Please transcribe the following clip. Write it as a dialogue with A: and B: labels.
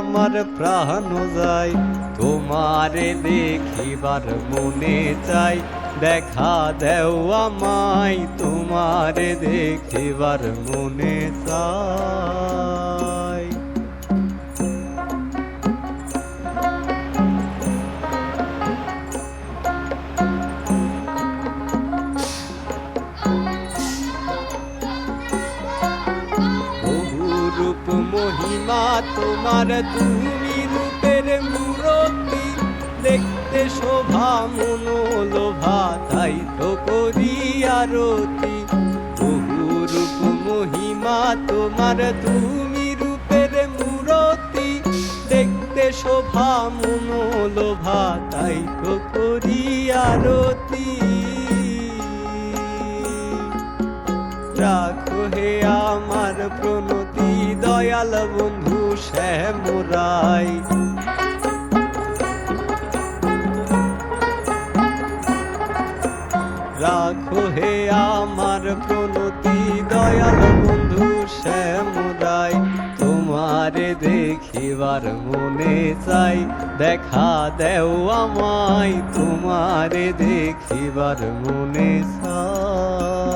A: আমার প্রাণ যায়, তোমারে দেখিবার মনে চাই, দেখা দেও আমায়, তোমারে দেখিবার মনে চাই। রূপ মহিমা তোমার, তুমি রূপের মূরতি, দেখতে শোভা মনোলোভা, তাই তো করি আরতি। বহু রূপ মহিমা তোমার, তুমি রূপের মূরতি, দেখতে শোভা মনোলোভা, তাই তো করি আরতি। রাখো হে আমার প্রণতি দয়াল বন্ধু শ্যামরাই। রাখো হে আমার প্রণতি দয়াল বন্ধু শ্যামরাই, তোমারে দেখিবার মনে চাই, দেখা দেও আমায়, তোমারে দেখিবার মনে চাই।